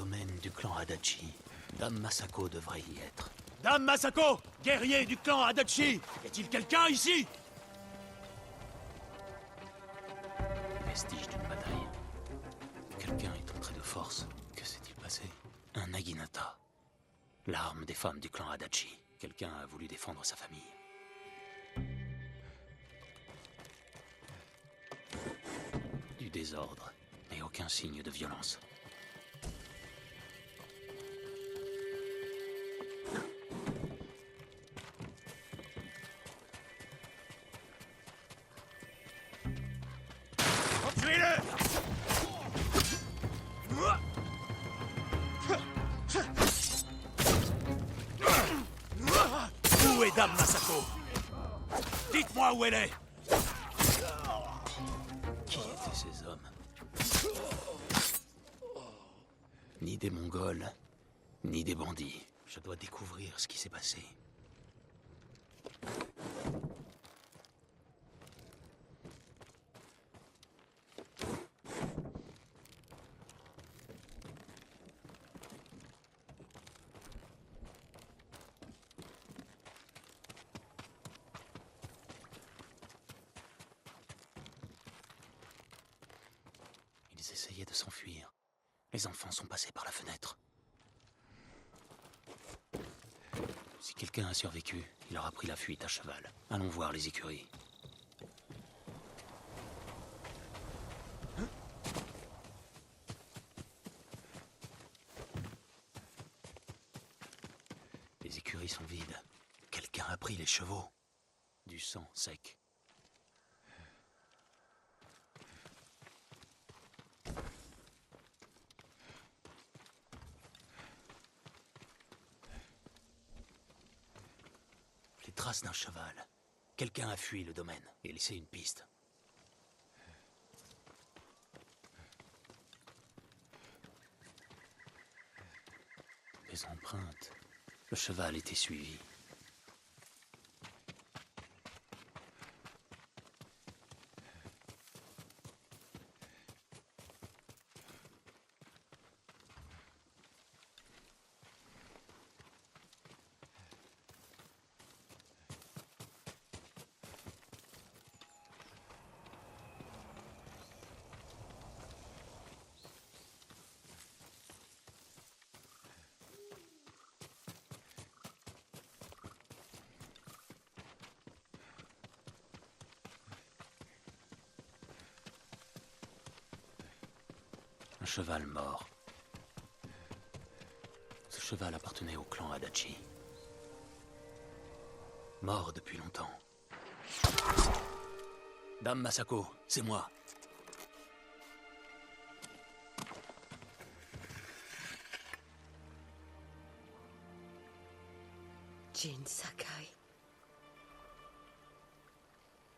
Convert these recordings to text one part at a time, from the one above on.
domaine du clan Adachi. Dame Masako devrait y être. Dame Masako, guerrier du clan Adachi, y a-t-il quelqu'un ici? Vestige d'une bataille. Quelqu'un est entré de force. Que s'est-il passé? Un Naginata. L'arme des femmes du clan Adachi. Quelqu'un a voulu défendre sa famille. Du désordre, mais aucun signe de violence. Tuez-le! Où est Dame Masako? Dites-moi où elle est! Qui étaient ces hommes? Ni des Mongols, ni des bandits. Je dois découvrir ce qui s'est passé. Ils essayaient de s'enfuir. Les enfants sont passés par la fenêtre. Si quelqu'un a survécu, il aura pris la fuite à cheval. Allons voir les écuries. Les écuries sont vides. Quelqu'un a pris les chevaux. Du sang sec. Les traces d'un cheval. Quelqu'un a fui le domaine et laissé une piste. Les empreintes. Le cheval était suivi. Un cheval mort. Ce cheval appartenait au clan Adachi. Mort depuis longtemps. Dame Masako, c'est moi. Jin Sakai.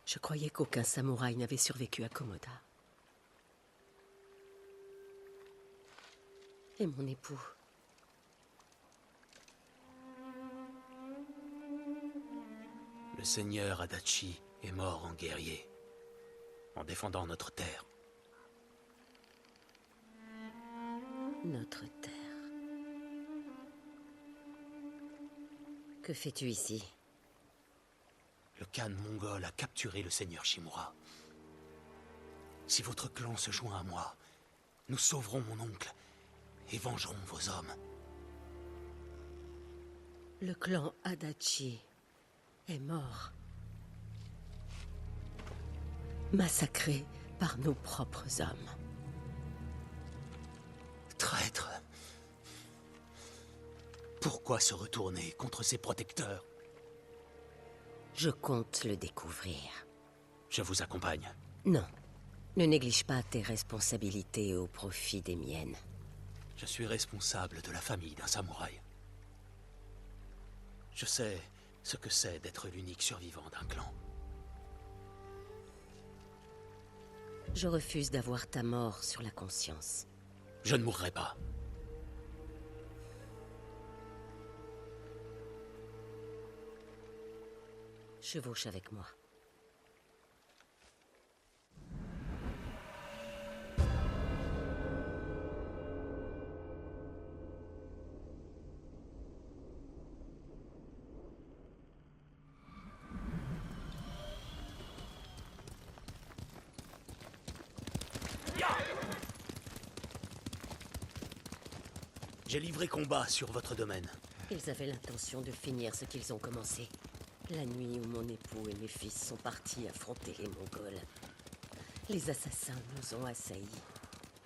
Je croyais qu'aucun samouraï n'avait survécu à Komoda. Et mon époux. Le seigneur Adachi est mort en guerrier, en défendant notre terre. Notre terre. Que fais-tu ici? Le Khan mongol a capturé le seigneur Shimura. Si votre clan se joint à moi, nous sauverons mon oncle et vengerons vos hommes. Le clan Adachi est mort. Massacré par nos propres hommes. Traître! Pourquoi se retourner contre ses protecteurs? Je compte le découvrir. Je vous accompagne. Non. Ne néglige pas tes responsabilités au profit des miennes. Je suis responsable de la famille d'un samouraï. Je sais ce que c'est d'être l'unique survivant d'un clan. Je refuse d'avoir ta mort sur la conscience. Je ne mourrai pas. Chevauche avec moi. J'ai livré combat sur votre domaine. Ils avaient l'intention de finir ce qu'ils ont commencé. La nuit où mon époux et mes fils sont partis affronter les Mongols. Les assassins nous ont assaillis.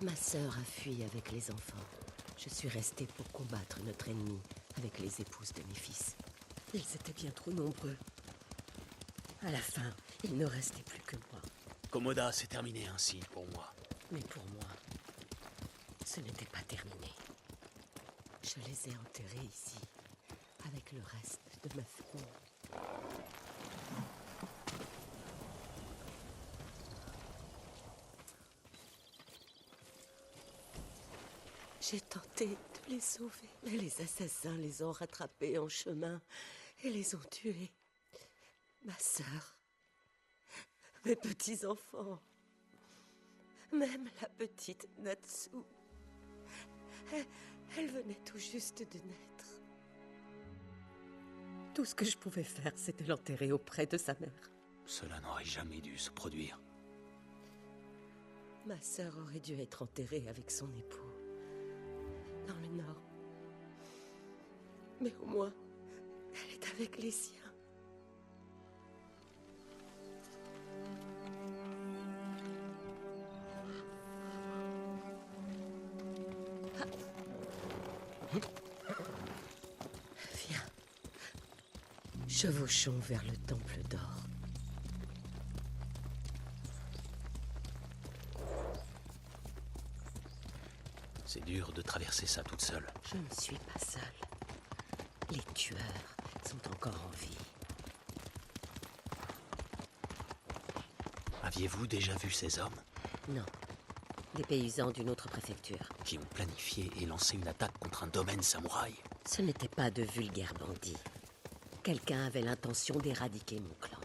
Ma sœur a fui avec les enfants. Je suis restée pour combattre notre ennemi avec les épouses de mes fils. Ils étaient bien trop nombreux. À la fin, il ne restait plus que moi. Komoda, c'est terminé ainsi pour moi. Mais pour moi, ce n'était pas terminé. Je les ai enterrés ici, avec le reste de ma famille. J'ai tenté de les sauver, mais les assassins les ont rattrapés en chemin et les ont tués. Ma sœur, mes petits-enfants, même la petite Natsu. Elle venait tout juste de naître. Tout ce que je pouvais faire, c'était l'enterrer auprès de sa mère. Cela n'aurait jamais dû se produire. Ma sœur aurait dû être enterrée avec son époux, dans le nord. Mais au moins, elle est avec les siens. Viens. Chevauchons vers le temple d'or. C'est dur de traverser ça toute seule. Je ne suis pas seule. Les tueurs sont encore en vie. Aviez-vous déjà vu ces hommes? Non. Des paysans d'une autre préfecture. Qui ont planifié et lancé une attaque contre un domaine samouraï? Ce n'étaient pas de vulgaires bandits. Quelqu'un avait l'intention d'éradiquer mon clan.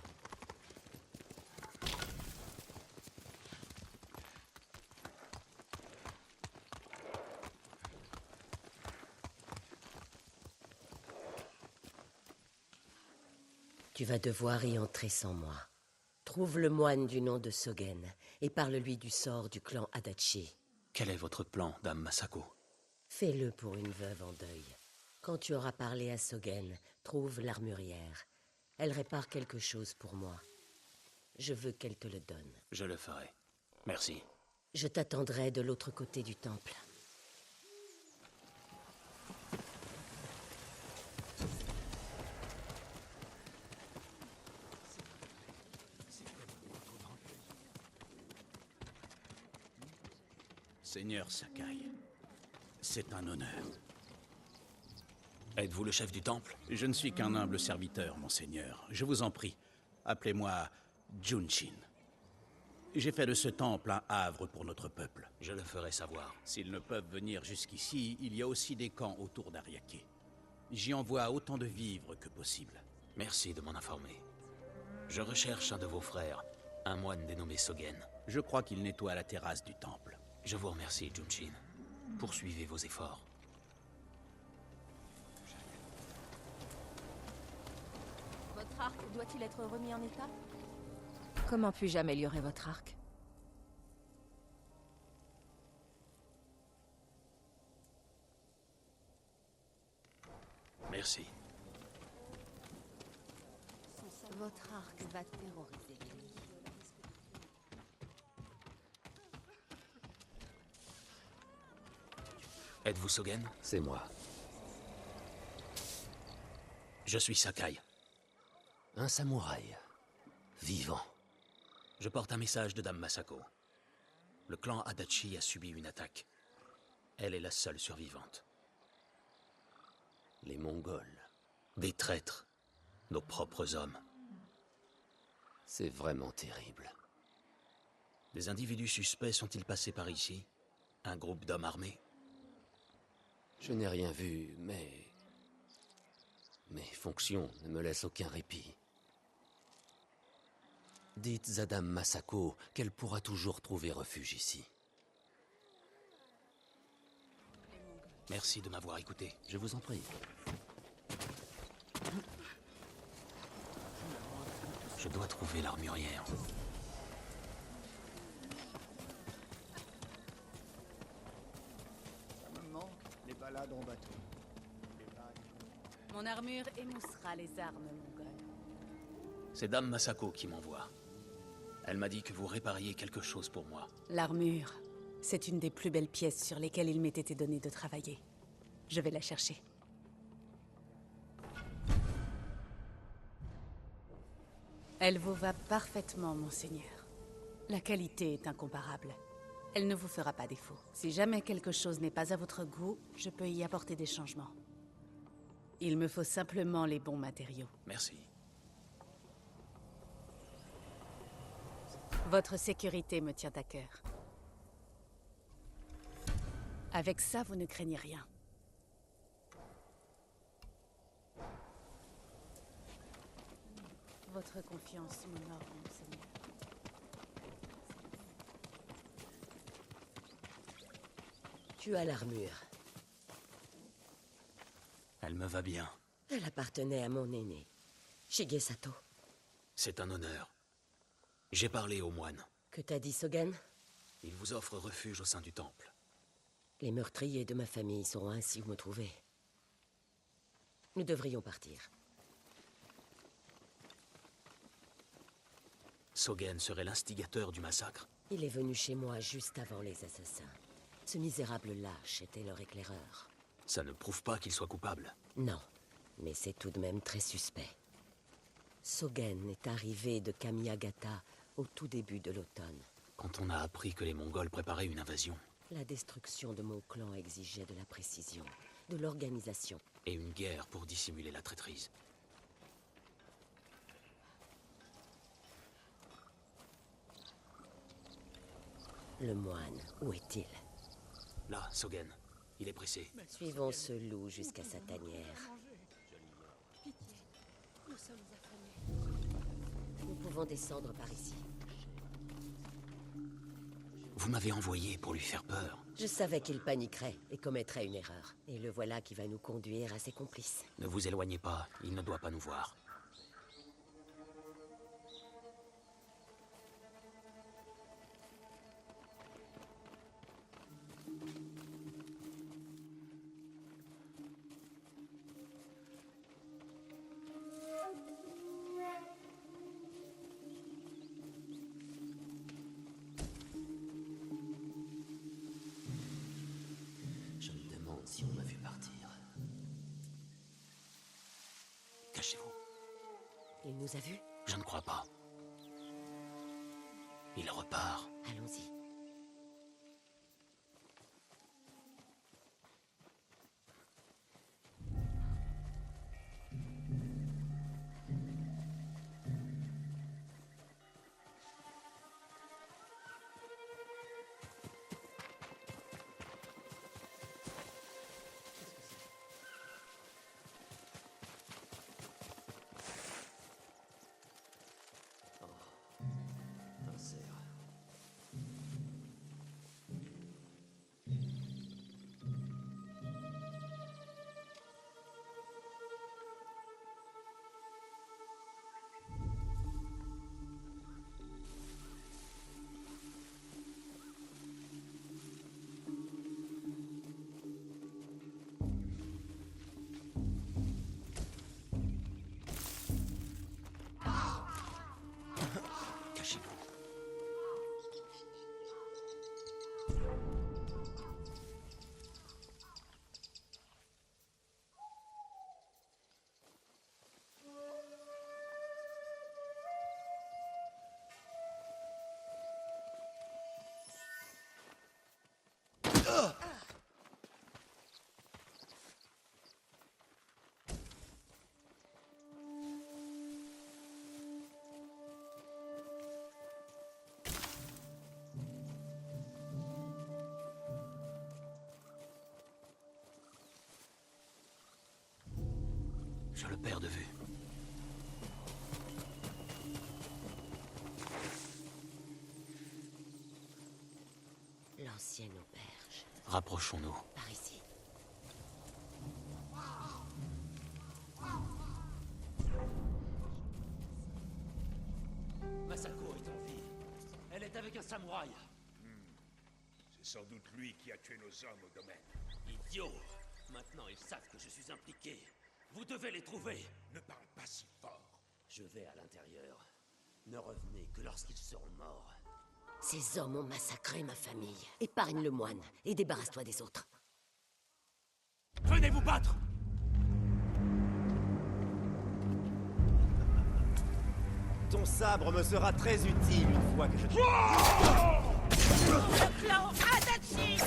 Tu vas devoir y entrer sans moi. Trouve le moine du nom de Sogen et parle-lui du sort du clan Adachi. Quel est votre plan, dame Masako? Fais-le pour une veuve en deuil. Quand tu auras parlé à Sogen, trouve l'armurière. Elle répare quelque chose pour moi. Je veux qu'elle te le donne. Je le ferai. Merci. Je t'attendrai de l'autre côté du temple. Seigneur Sakai, c'est un honneur. Êtes-vous le chef du temple? Je ne suis qu'un humble serviteur, monseigneur. Je vous en prie, appelez-moi Junshin. J'ai fait de ce temple un havre pour notre peuple. Je le ferai savoir. S'ils ne peuvent venir jusqu'ici, il y a aussi des camps autour d'Ariake. J'y envoie autant de vivres que possible. Merci de m'en informer. Je recherche un de vos frères, un moine dénommé Sogen. Je crois qu'il nettoie la terrasse du temple. Je vous remercie, Junshin. Poursuivez vos efforts. Votre arc doit-il être remis en état? Comment puis-je améliorer votre arc? Merci. Votre arc va terroriser l'ennemi. Êtes-vous Sogen? C'est moi. Je suis Sakai. Un samouraï. Vivant. Je porte un message de dame Masako. Le clan Adachi a subi une attaque. Elle est la seule survivante. Les Mongols. Des traîtres. Nos propres hommes. C'est vraiment terrible. Des individus suspects sont-ils passés par ici? Un groupe d'hommes armés? Je n'ai rien vu, mais... Mes fonctions ne me laissent aucun répit. Dites à dame Masako qu'elle pourra toujours trouver refuge ici. Merci de m'avoir écouté. Je vous en prie. Je dois trouver l'armurière. Ça me manque, les balles escalade en bateau. Mon armure émoussera les armes mongoles. C'est Dame Masako qui m'envoie. Elle m'a dit que vous répariez quelque chose pour moi. L'armure, c'est une des plus belles pièces sur lesquelles il m'ait été donné de travailler. Je vais la chercher. Elle vous va parfaitement, monseigneur. La qualité est incomparable. Elle ne vous fera pas défaut. Si jamais quelque chose n'est pas à votre goût, je peux y apporter des changements. Il me faut simplement les bons matériaux. Merci. Votre sécurité me tient à cœur. Avec ça, vous ne craignez rien. Votre confiance m'honore, monseigneur. Tu as l'armure. Elle me va bien. Elle appartenait à mon aîné, Shigesato. C'est un honneur. J'ai parlé au moine. Que t'a dit Sogen? Il vous offre refuge au sein du temple. Les meurtriers de ma famille sauront ainsi où me trouver. Nous devrions partir. Sogen serait l'instigateur du massacre. Il est venu chez moi juste avant les assassins. Ce misérable lâche était leur éclaireur. Ça ne prouve pas qu'il soit coupable. Non, mais c'est tout de même très suspect. Sogen est arrivé de Kamiyagata au tout début de l'automne. Quand on a appris que les Mongols préparaient une invasion. La destruction de mon clan exigeait de la précision, de l'organisation. Et une guerre pour dissimuler la traîtrise. Le moine, où est-il? Là, Sogen. Il est pressé. Suivons ce loup jusqu'à sa tanière. Nous pouvons descendre par ici. Vous m'avez envoyé pour lui faire peur. Je savais qu'il paniquerait et commettrait une erreur. Et le voilà qui va nous conduire à ses complices. Ne vous éloignez pas, il ne doit pas nous voir. Je me demande si on m'a vu partir. Cachez-vous. Il nous a vus? Je ne crois pas. Il repart. Allons-y. Un cerf. Cachez-vous. Je le perds de vue. L'ancienne auberge. Rapprochons-nous. Par ici. Masako est en vie. Elle est avec un samouraï. C'est sans doute lui qui a tué nos hommes au domaine. Idiot! Maintenant, ils savent que je suis impliqué. Vous devez les trouver. Ne parle pas si fort. Je vais à l'intérieur. Ne revenez que lorsqu'ils seront morts. Ces hommes ont massacré ma famille. Épargne le moine et débarrasse-toi des autres. Venez vous battre! Ton sabre me sera très utile une fois que je... Le clan Adachi!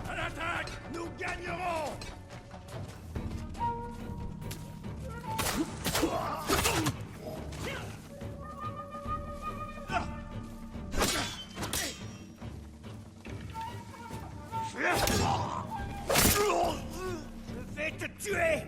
À l'attaque! Nous gagnerons! Je vais te tuer!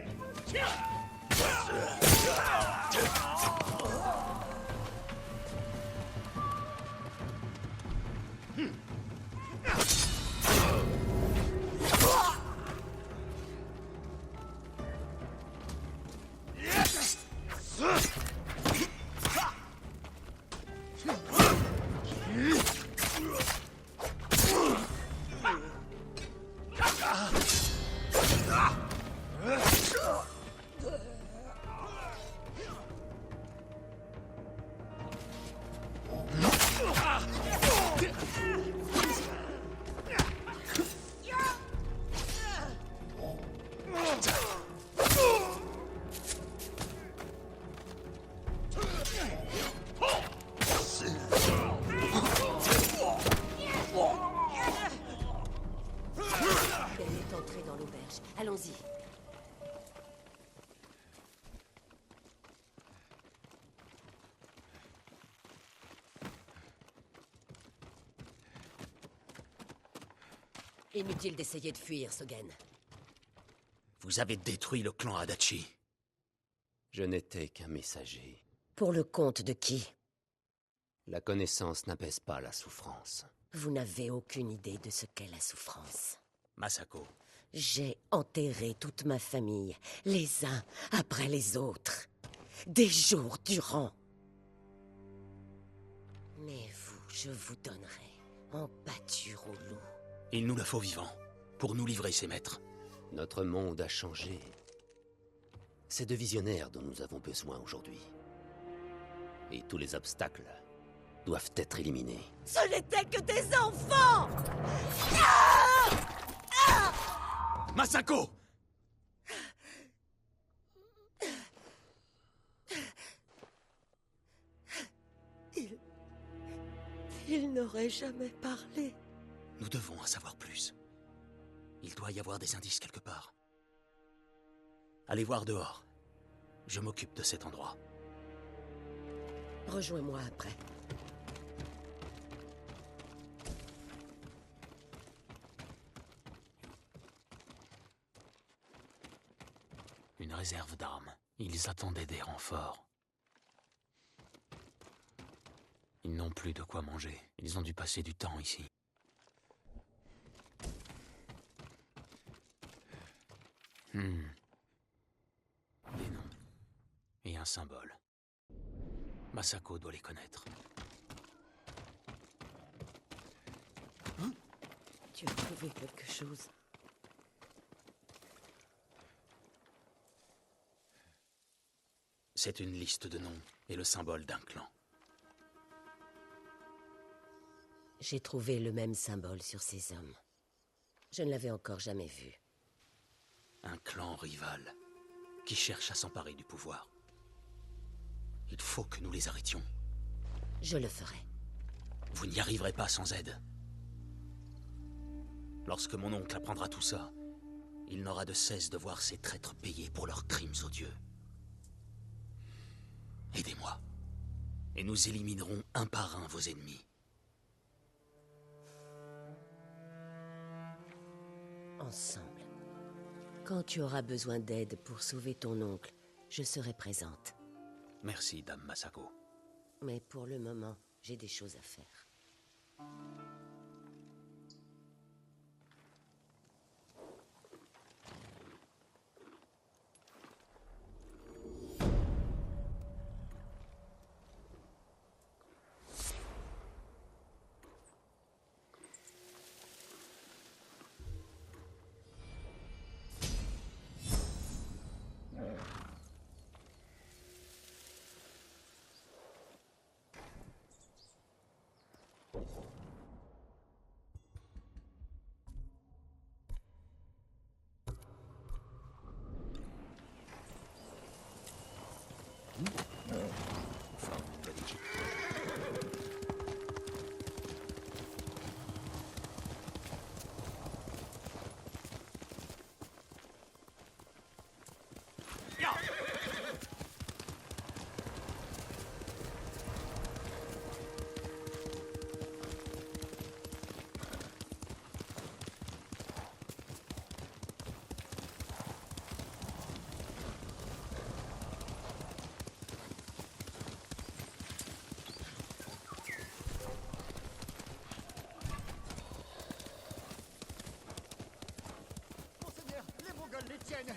Elle est entrée dans l'auberge. Allons-y. Inutile d'essayer de fuir, Sogen. Vous avez détruit le clan Adachi. Je n'étais qu'un messager. Pour le compte de qui? La connaissance n'apaise pas la souffrance. Vous n'avez aucune idée de ce qu'est la souffrance. Masako, J'ai enterré toute ma famille, les uns après les autres, des jours durant. Mais vous, je vous donnerai en pâture au loup. il nous le faut vivant, pour nous livrer ses maîtres. Notre monde a changé. C'est de visionnaires dont nous avons besoin aujourd'hui. Et tous les obstacles doivent être éliminés. Ce n'étaient que des enfants! Masako! Il n'aurait jamais parlé. Nous devons en savoir plus. Il doit y avoir des indices quelque part. Allez voir dehors. Je m'occupe de cet endroit. Rejoins-moi après. Une réserve d'armes. Ils attendaient des renforts. Ils n'ont plus de quoi manger. Ils ont dû passer du temps ici. Des noms. Et un symbole. Masako doit les connaître. Tu as trouvé quelque chose? C'est une liste de noms et le symbole d'un clan. J'ai trouvé le même symbole sur ces hommes. Je ne l'avais encore jamais vu. Un clan rival qui cherche à s'emparer du pouvoir. Il faut que nous les arrêtions. Je le ferai. Vous n'y arriverez pas sans aide. Lorsque mon oncle apprendra tout ça, il n'aura de cesse de voir ces traîtres payés pour leurs crimes odieux. Aidez-moi, et nous éliminerons un par un vos ennemis. Ensemble. Quand tu auras besoin d'aide pour sauver ton oncle, je serai présente. Merci, Dame Masako. Mais pour le moment, j'ai des choses à faire. Monseigneur, les Mongols les tiennent.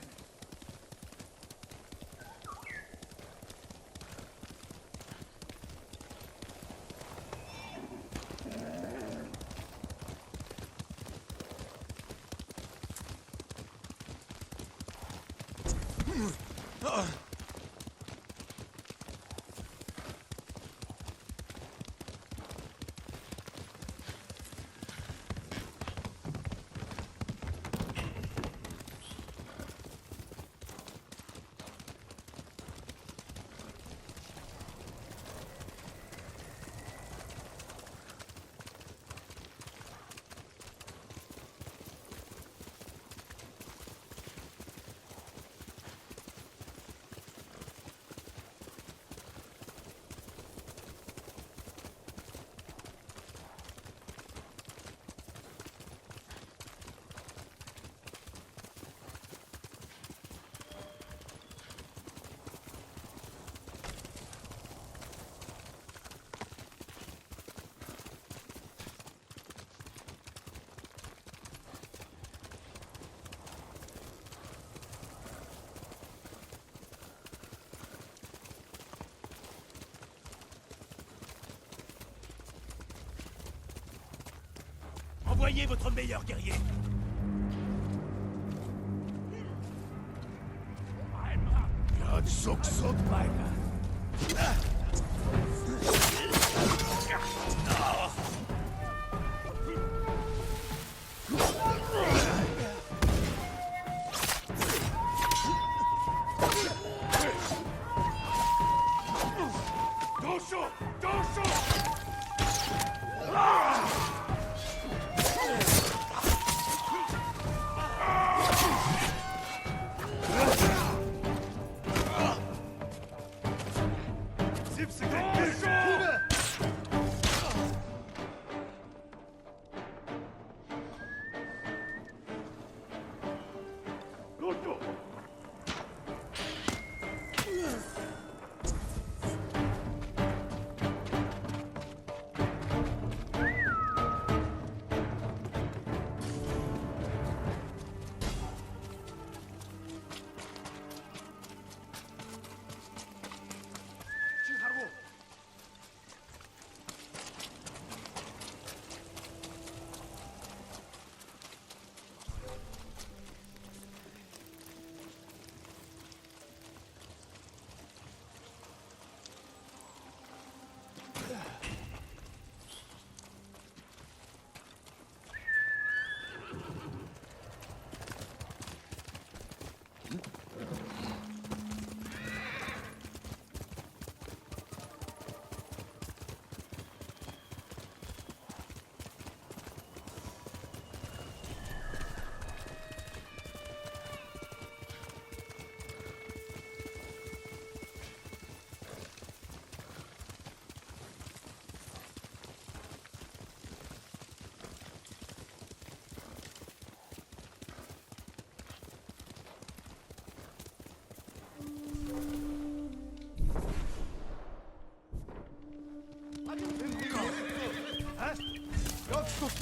Envoyez votre meilleur guerrier.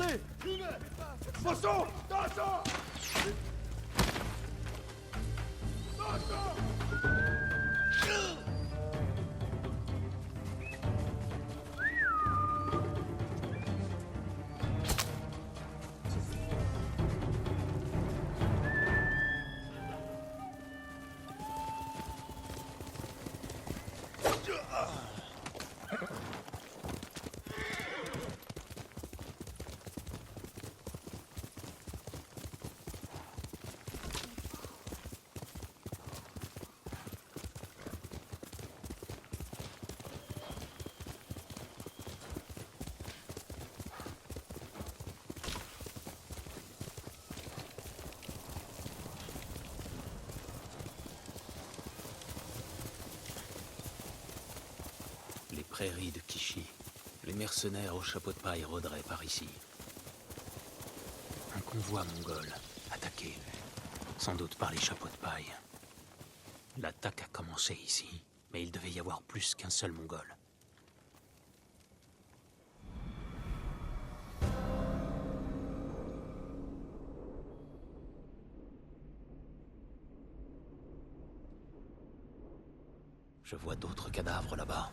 Avancez! Poisson! Attention! Les prairies de Kishi. Les mercenaires au chapeau de paille rôderaient par ici. Un convoi mongol, attaqué. Sans doute par les chapeaux de paille. L'attaque a commencé ici, mais il devait y avoir plus qu'un seul mongol. Je vois d'autres cadavres là-bas.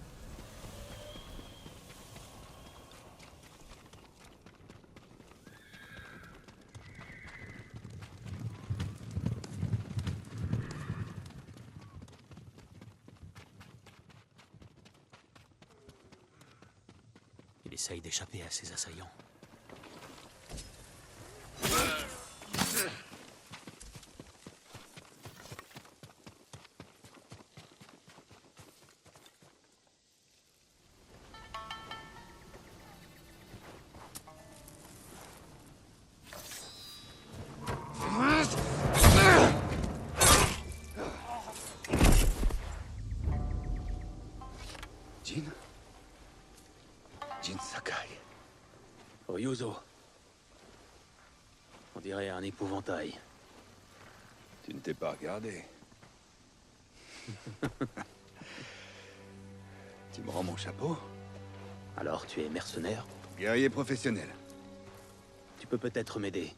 Il essaye d'échapper à ses assaillants. Jin Sakai. Ryuzo. On dirait un épouvantail. Tu ne t'es pas regardé. Tu me rends mon chapeau? Alors tu es mercenaire? Guerrier professionnel. Tu peux peut-être m'aider.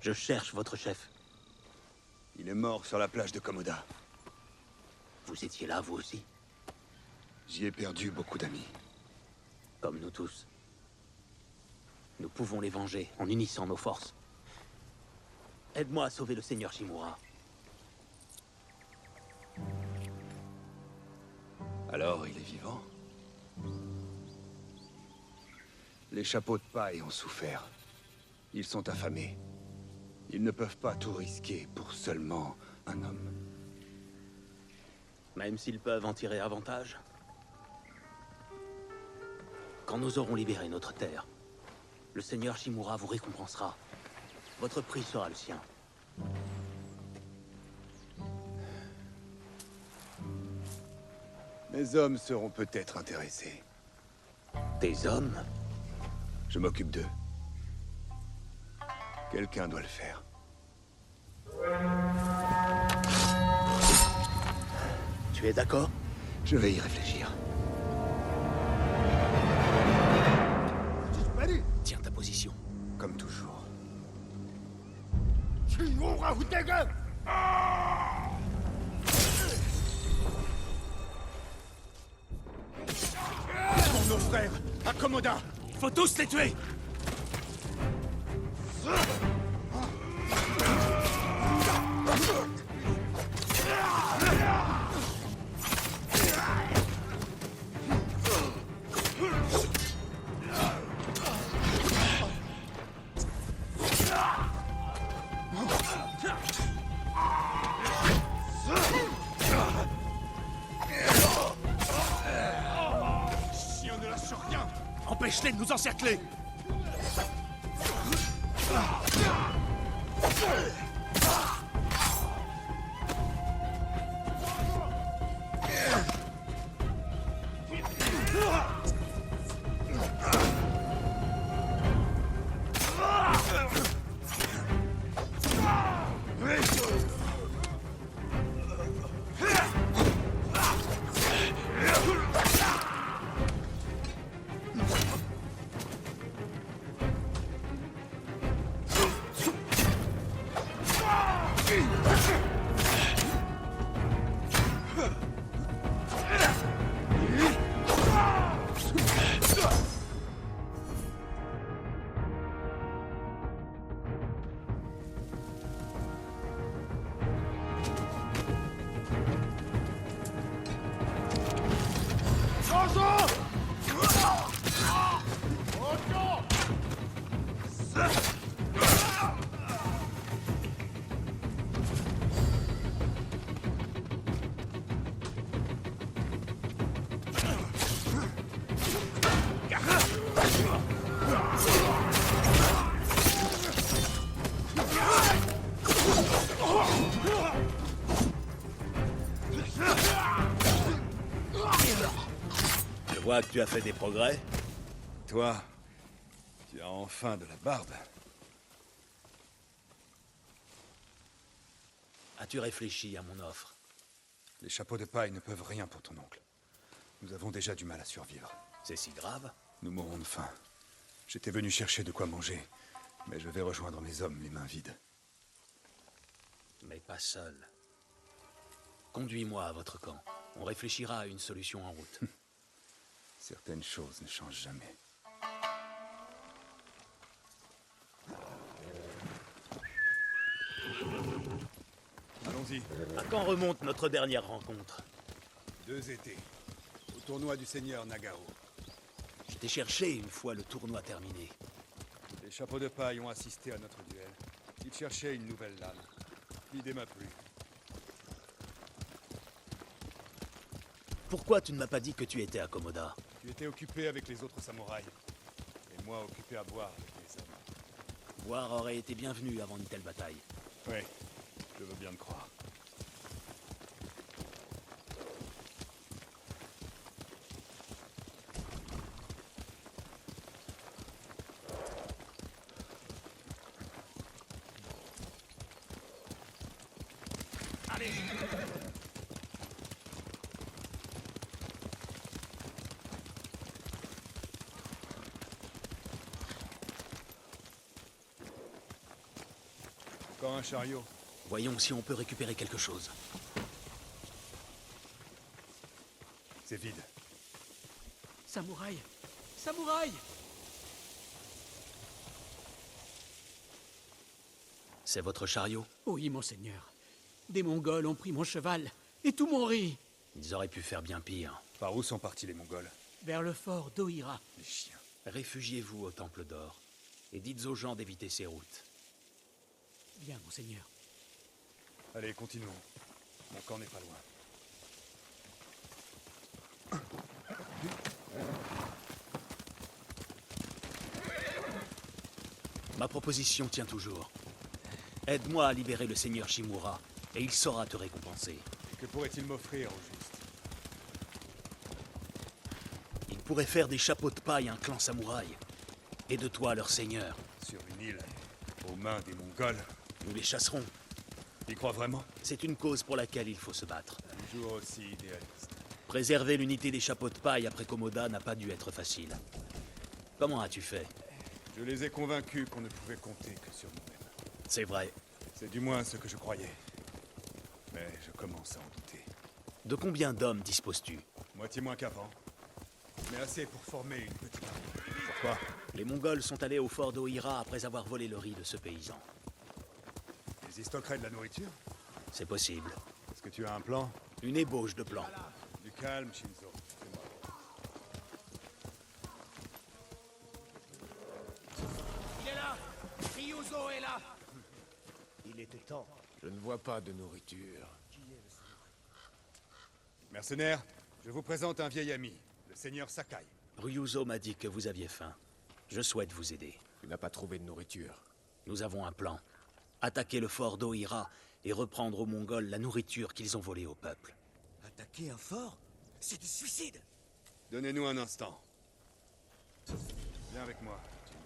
Je cherche votre chef. Il est mort sur la plage de Komoda. Vous étiez là, vous aussi? J'y ai perdu beaucoup d'amis. Comme nous tous. Nous pouvons les venger en unissant nos forces. Aide-moi à sauver le seigneur Shimura. Alors, il est vivant? Les chapeaux de paille ont souffert. Ils sont affamés. Ils ne peuvent pas tout risquer pour seulement un homme. Même s'ils peuvent en tirer avantage. Quand nous aurons libéré notre terre, le seigneur Shimura vous récompensera. Votre prix sera le sien. Mes hommes seront peut-être intéressés. Tes hommes? Je m'occupe d'eux. Quelqu'un doit le faire. Tu es d'accord? Je vais y réfléchir. Tiens ta position. Comme toujours. Nos frères, à Komoda! Il faut tous les tuer! Si on ne lâche rien! Empêche-les de nous encercler! Je vois que tu as fait des progrès. Toi, tu as enfin de la barbe. As-tu réfléchi à mon offre? Les chapeaux de paille ne peuvent rien pour ton oncle. Nous avons déjà du mal à survivre. C'est si grave? Nous mourrons de faim. J'étais venu chercher de quoi manger, mais je vais rejoindre mes hommes les mains vides. Mais pas seul. Conduis-moi à votre camp. On réfléchira à une solution en route. Certaines choses ne changent jamais. Allons-y. À quand remonte notre dernière rencontre? 2 étés. Au tournoi du seigneur Nagao. Je t'ai cherché une fois le tournoi terminé. Les chapeaux de paille ont assisté à notre duel. Ils cherchaient une nouvelle lame. L'idée m'a plu. Pourquoi tu ne m'as pas dit que tu étais à Komoda? Tu étais occupé avec les autres samouraïs. Et moi occupé à boire avec les hommes. Boire aurait été bienvenu avant une telle bataille. Oui, je veux bien le croire. Encore un chariot. Voyons si on peut récupérer quelque chose. C'est vide. Samouraï! Samouraï! C'est votre chariot? Oui, monseigneur. Des Mongols ont pris mon cheval et tout mon riz. Ils auraient pu faire bien pire. Par où sont partis les Mongols? Vers le fort d'Ohira. Les chiens. Réfugiez-vous au Temple d'Or et dites aux gens d'éviter ces routes. Bien, monseigneur. Allez, continuons. Mon camp n'est pas loin. Ma proposition tient toujours. Aide-moi à libérer le seigneur Shimura, et il saura te récompenser. Que pourrait-il m'offrir au juste? Il pourrait faire des chapeaux de paille à un clan samouraï, et de toi leur seigneur. Sur une île, aux mains des Mongols. Nous les chasserons. Y crois vraiment? C'est une cause pour laquelle il faut se battre. Toujours aussi idéaliste. Préserver l'unité des chapeaux de paille après Komoda n'a pas dû être facile. Comment as-tu fait? Je les ai convaincus qu'on ne pouvait compter que sur nous-mêmes. C'est vrai. C'est du moins ce que je croyais. Mais je commence à en douter. De combien d'hommes disposes-tu? Moitié moins qu'avant. Mais assez pour former une petite armée. Pourquoi? Les Mongols sont allés au fort d'Ohira après avoir volé le riz de ce paysan. Ils y stockeraient de la nourriture? C'est possible. Est-ce que tu as un plan? Une ébauche de plan. Du calme, Shinzo. Fais-moi. Il est là! Ryuzo est là! Il était temps. Je ne vois pas de nourriture. Mercenaires, je vous présente un vieil ami, le seigneur Sakai. Ryuzo m'a dit que vous aviez faim. Je souhaite vous aider. Tu n'as pas trouvé de nourriture. Nous avons un plan. Attaquer le fort d'Ohira et reprendre aux Mongols la nourriture qu'ils ont volée au peuple. Attaquer un fort? C'est du suicide! Donnez-nous un instant. Viens avec moi, Jin.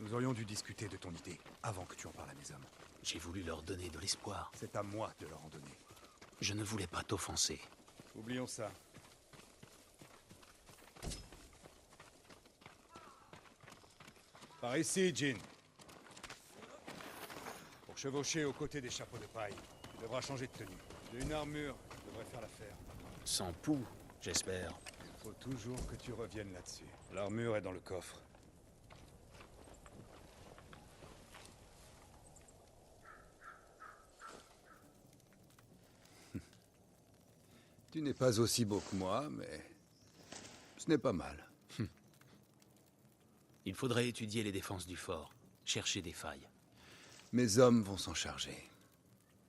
Nous aurions dû discuter de ton idée avant que tu en parles à mes hommes. J'ai voulu leur donner de l'espoir. C'est à moi de leur en donner. Je ne voulais pas t'offenser. Oublions ça. Par ici, Jin. Pour chevaucher aux côtés des chapeaux de paille, tu devras changer de tenue. J'ai une armure qui devrait faire l'affaire. Sans poux, j'espère. Il faut toujours que tu reviennes là-dessus. L'armure est dans le coffre. Tu n'es pas aussi beau que moi, mais... ce n'est pas mal. Il faudrait étudier les défenses du fort, chercher des failles. Mes hommes vont s'en charger.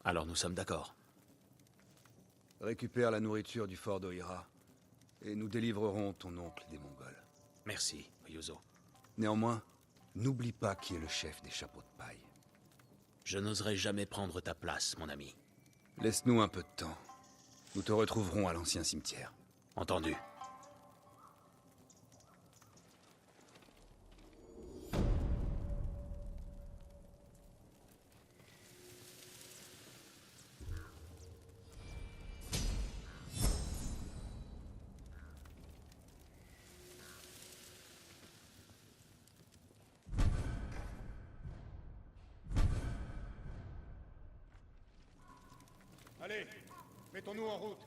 Alors nous sommes d'accord. Récupère la nourriture du fort d'Oira, et nous délivrerons ton oncle des Mongols. Merci, Ryuzo. Néanmoins, n'oublie pas qui est le chef des chapeaux de paille. Je n'oserais jamais prendre ta place, mon ami. Laisse-nous un peu de temps. Nous te retrouverons à l'ancien cimetière. Entendu. Allez, mettons-nous en route.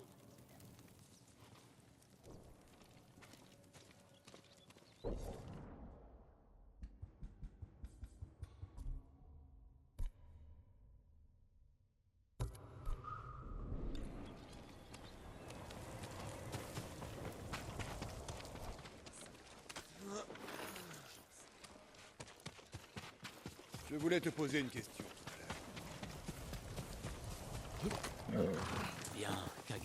Je voulais te poser une question. Bien, Kage.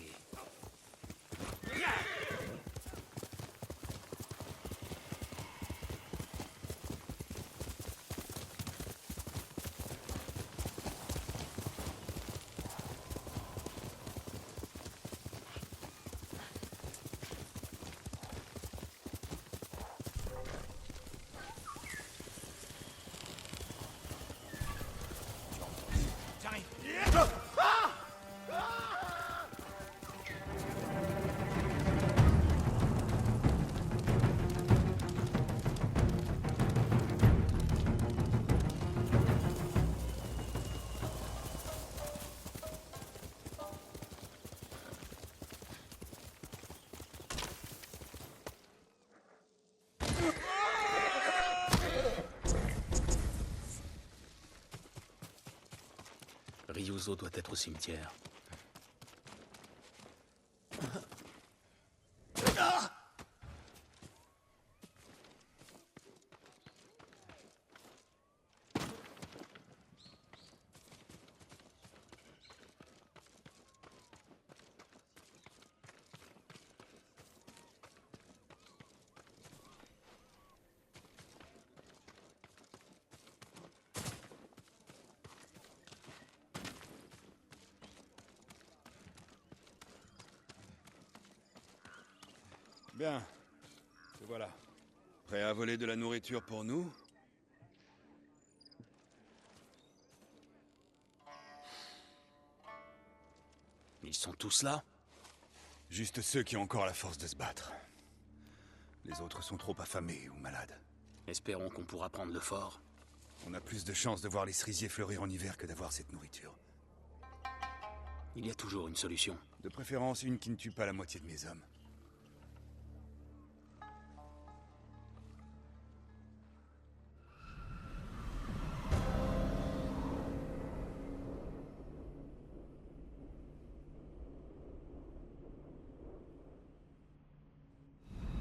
Ryuzo doit être au cimetière. Bien. Te voilà. Prêt à voler de la nourriture pour nous? Ils sont tous là? Juste ceux qui ont encore la force de se battre. Les autres sont trop affamés ou malades. Espérons qu'on pourra prendre le fort. On a plus de chances de voir les cerisiers fleurir en hiver que d'avoir cette nourriture. Il y a toujours une solution. De préférence, une qui ne tue pas la moitié de mes hommes.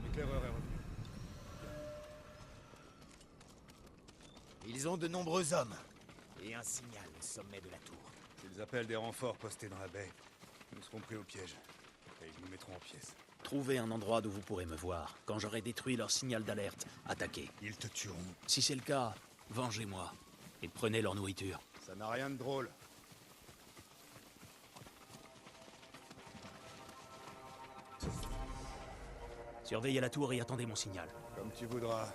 L'éclaireur est revenu. Ils ont de nombreux hommes. Et un signal au sommet de la tour. S'ils appellent des renforts postés dans la baie, nous serons pris au piège. Et ils nous mettront en pièces. Trouvez un endroit d'où vous pourrez me voir. Quand j'aurai détruit leur signal d'alerte, attaquez. Ils te tueront. Si c'est le cas, vengez-moi. Et prenez leur nourriture. Ça n'a rien de drôle. Surveillez la tour et attendez mon signal. Comme tu voudras.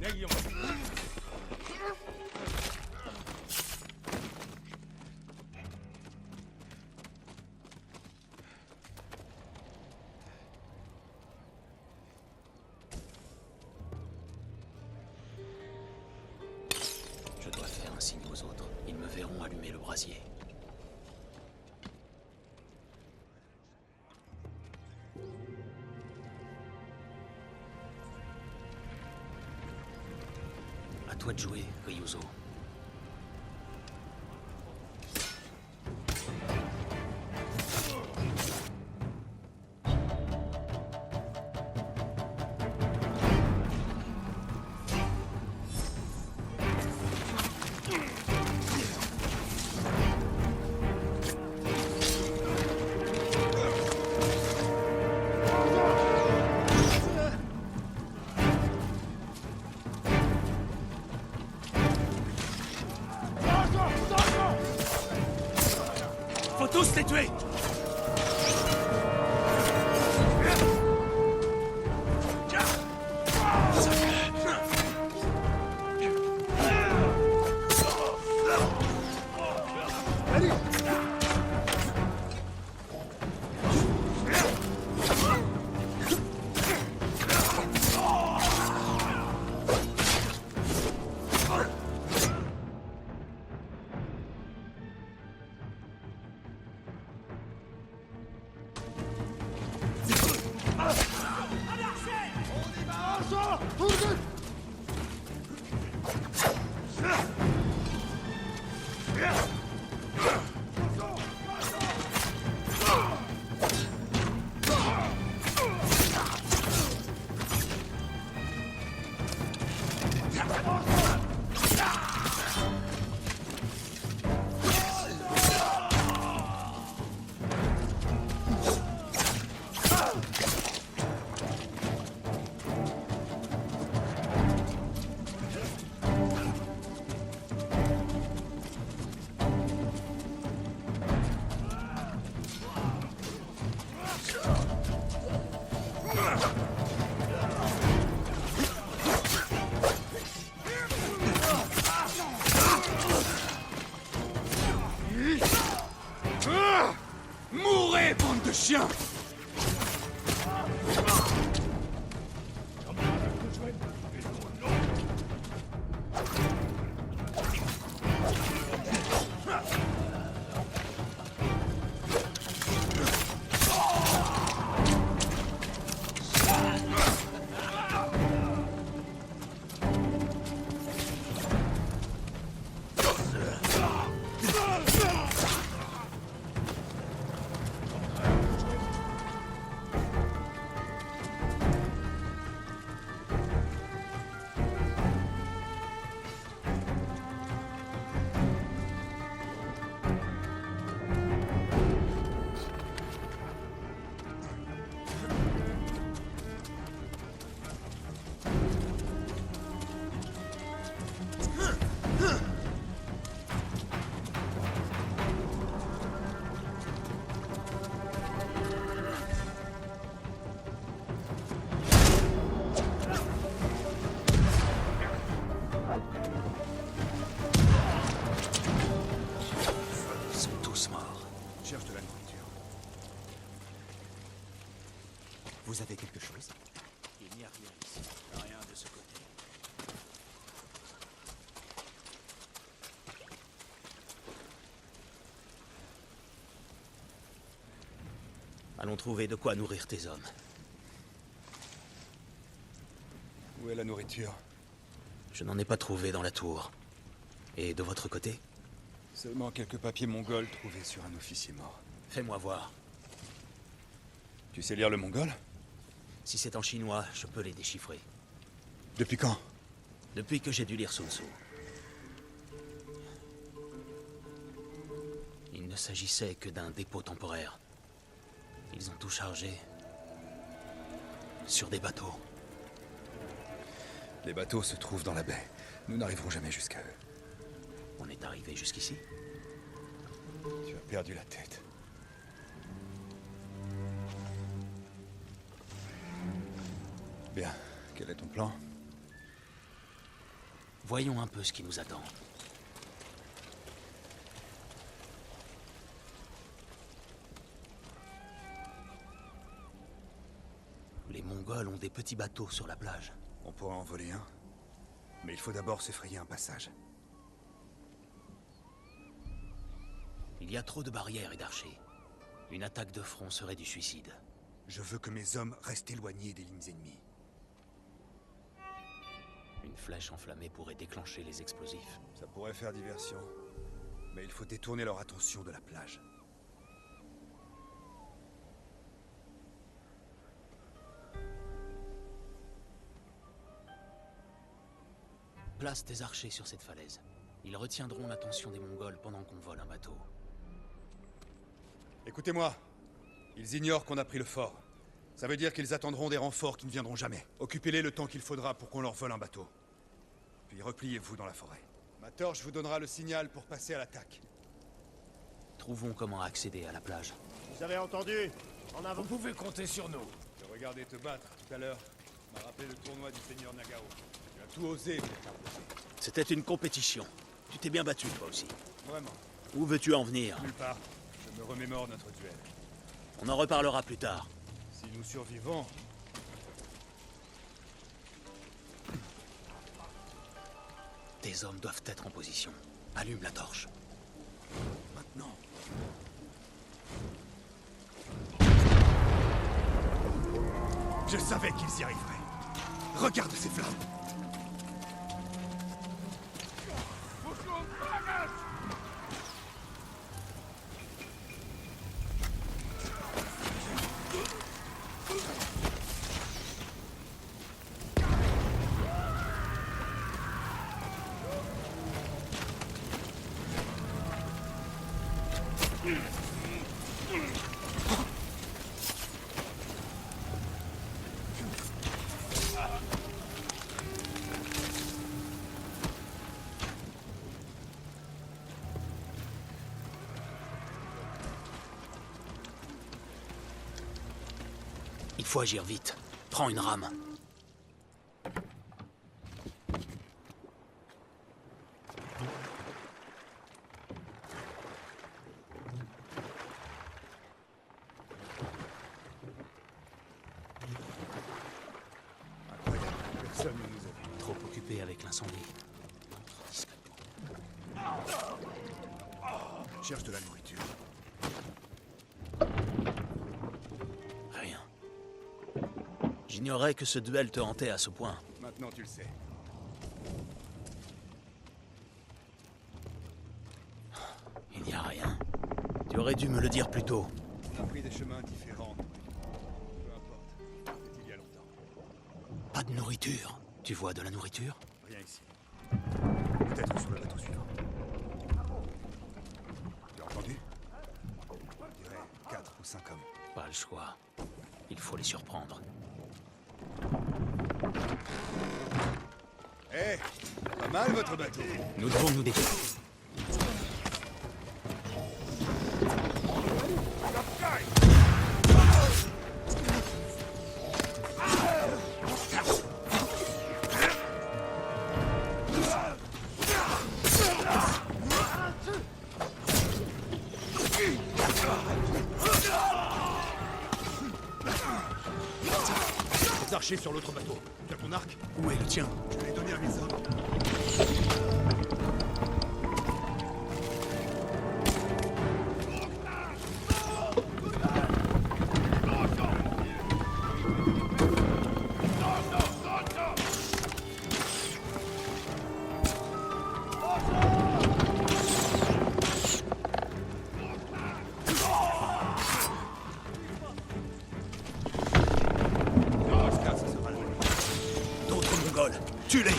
Je dois faire un signe aux autres. Ils me verront allumer le brasier. À toi de jouer, Ryuzo. Faut tous les tuer! Mourez, bande de chiens! Ils sont tous morts. Cherche de la nourriture. Vous avez quelque chose? Il n'y a rien ici. Rien de ce côté. Allons trouver de quoi nourrir tes hommes. Où est la nourriture? Je n'en ai pas trouvé dans la tour. Et de votre côté? Seulement quelques papiers mongols trouvés sur un officier mort. Fais-moi voir. Tu sais lire le mongol? Si c'est en chinois, je peux les déchiffrer. Depuis quand? Depuis que j'ai dû lire Sun Tzu. Il ne s'agissait que d'un dépôt temporaire. Ils ont tout chargé. Sur des bateaux. Les bateaux se trouvent dans la baie. Nous n'arriverons jamais jusqu'à eux. On est arrivé jusqu'ici. Tu as perdu la tête. Bien. Quel est ton plan? Voyons un peu ce qui nous attend. Les Mongols ont des petits bateaux sur la plage. On pourra en voler un. Mais il faut d'abord se frayer un passage. Il y a trop de barrières et d'archers. Une attaque de front serait du suicide. Je veux que mes hommes restent éloignés des lignes ennemies. Une flèche enflammée pourrait déclencher les explosifs. Ça pourrait faire diversion. Mais il faut détourner leur attention de la plage. Place tes archers sur cette falaise. Ils retiendront l'attention des Mongols pendant qu'on vole un bateau. Écoutez-moi. Ils ignorent qu'on a pris le fort. Ça veut dire qu'ils attendront des renforts qui ne viendront jamais. Occupez-les le temps qu'il faudra pour qu'on leur vole un bateau. Puis repliez-vous dans la forêt. Ma torche vous donnera le signal pour passer à l'attaque. Trouvons comment accéder à la plage. Vous avez entendu? En avant. Vous pouvez compter sur nous. Te regarder te battre tout à l'heure m'a rappelé le tournoi du seigneur Nagao. Tu as tout osé pour t'imposer. C'était une compétition. Tu t'es bien battu, toi aussi. Vraiment. Où veux-tu en venir? Nulle part. Je me remémore notre duel. On en reparlera plus tard. Si nous survivons... Tes hommes doivent être en position. Allume la torche. Maintenant. Je savais qu'ils y arriveraient. Regarde ces flammes. Il faut agir vite. Prends une rame. Incroyable. Personne ne nous a vus. Trop occupé avec l'incendie. Cherche de la nourriture. Rien. J'ignorais que ce duel te hantait à ce point. Maintenant tu le sais. Il n'y a rien. Tu aurais dû me le dire plus tôt. On a pris des chemins différents. Peu importe. C'était il y a longtemps. Pas de nourriture. Tu vois de la nourriture? Rien ici. Peut-être sur le bateau suivant. Tu as entendu? Je dirais 4 ou 5 hommes. Pas le choix. Il faut les surprendre. Hé, pas mal votre bateau. Nous devons nous défendre. Les archers sur l'autre bateau. Tu as ton arc? Où est le tien? Je l'ai donné à mes hommes. D'autres Mongols. Tue-les.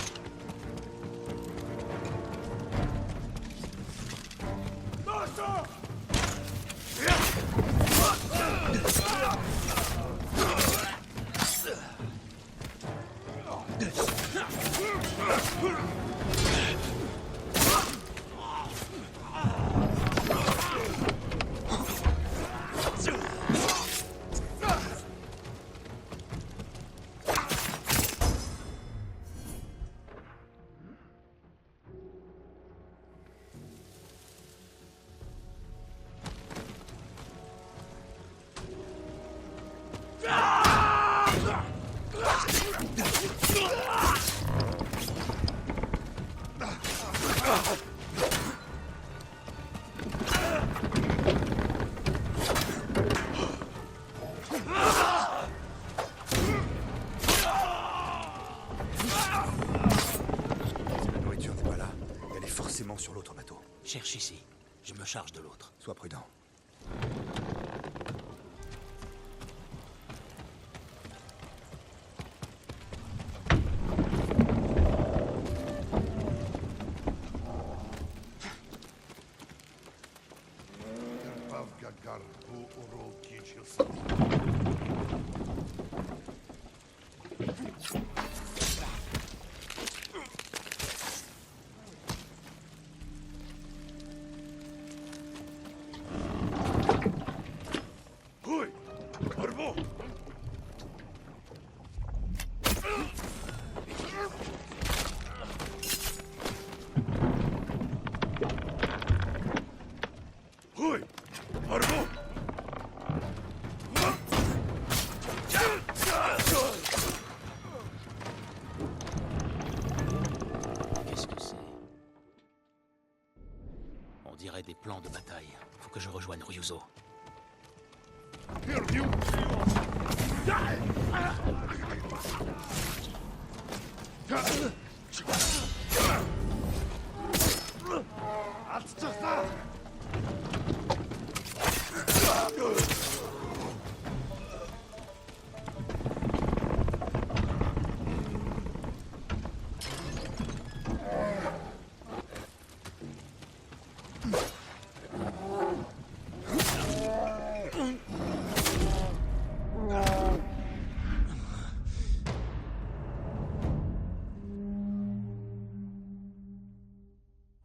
directement sur l'autre bateau. Cherche ici. Je me charge de l'autre. Sois prudent. Qu'est-ce que c'est? On dirait des plans de bataille. Faut que je rejoigne Ryuzo.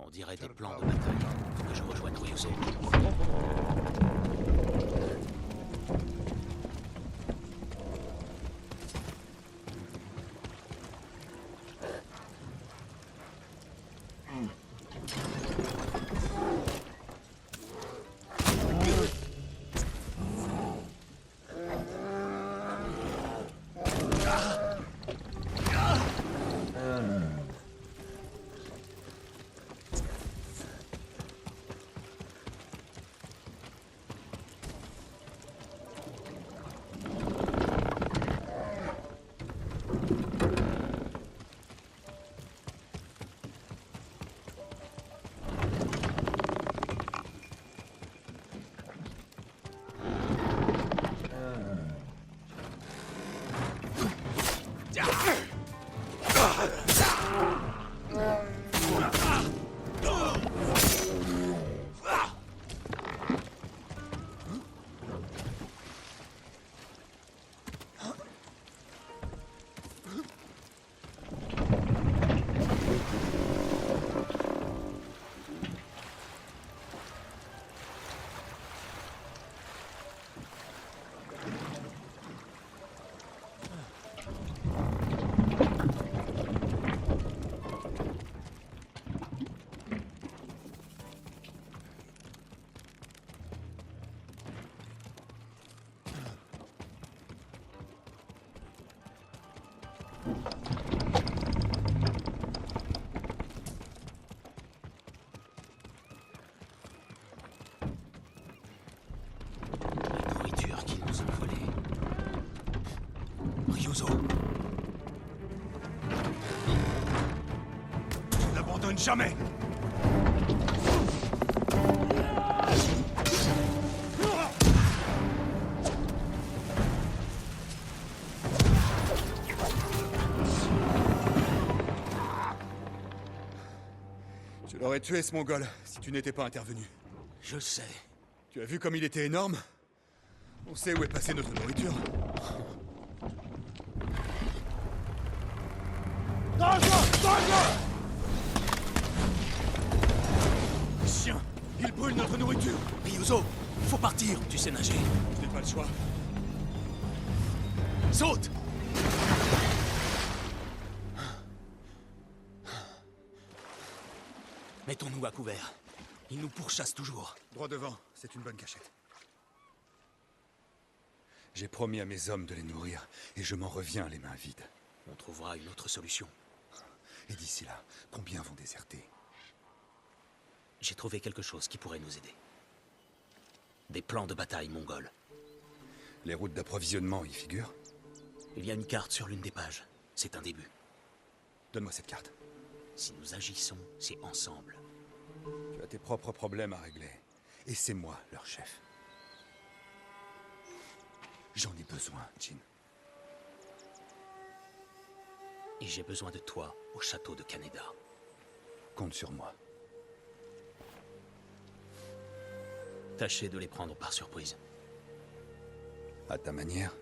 On dirait des plans de bataille. Faut que je rejoigne Ryuzo. Jamais! Je l'aurais tué, ce mongol, si tu n'étais pas intervenu. Je sais. Tu as vu comme il était énorme? On sait où est passée notre nourriture. Chien! Il brûle notre nourriture! Ryuzo! Faut partir! Tu sais nager? Je n'ai pas le choix. Saute! Mettons-nous à couvert. Ils nous pourchassent toujours. Droit devant, c'est une bonne cachette. J'ai promis à mes hommes de les nourrir, et je m'en reviens les mains vides. On trouvera une autre solution. Et d'ici là, combien vont déserter? J'ai trouvé quelque chose qui pourrait nous aider. Des plans de bataille mongols. Les routes d'approvisionnement y figurent? Il y a une carte sur l'une des pages. C'est un début. Donne-moi cette carte. Si nous agissons, c'est ensemble. Tu as tes propres problèmes à régler. Et c'est moi, leur chef. J'en ai besoin, Jin. Et j'ai besoin de toi au château de Kaneda. Compte sur moi. Tâchez de les prendre par surprise. À ta manière.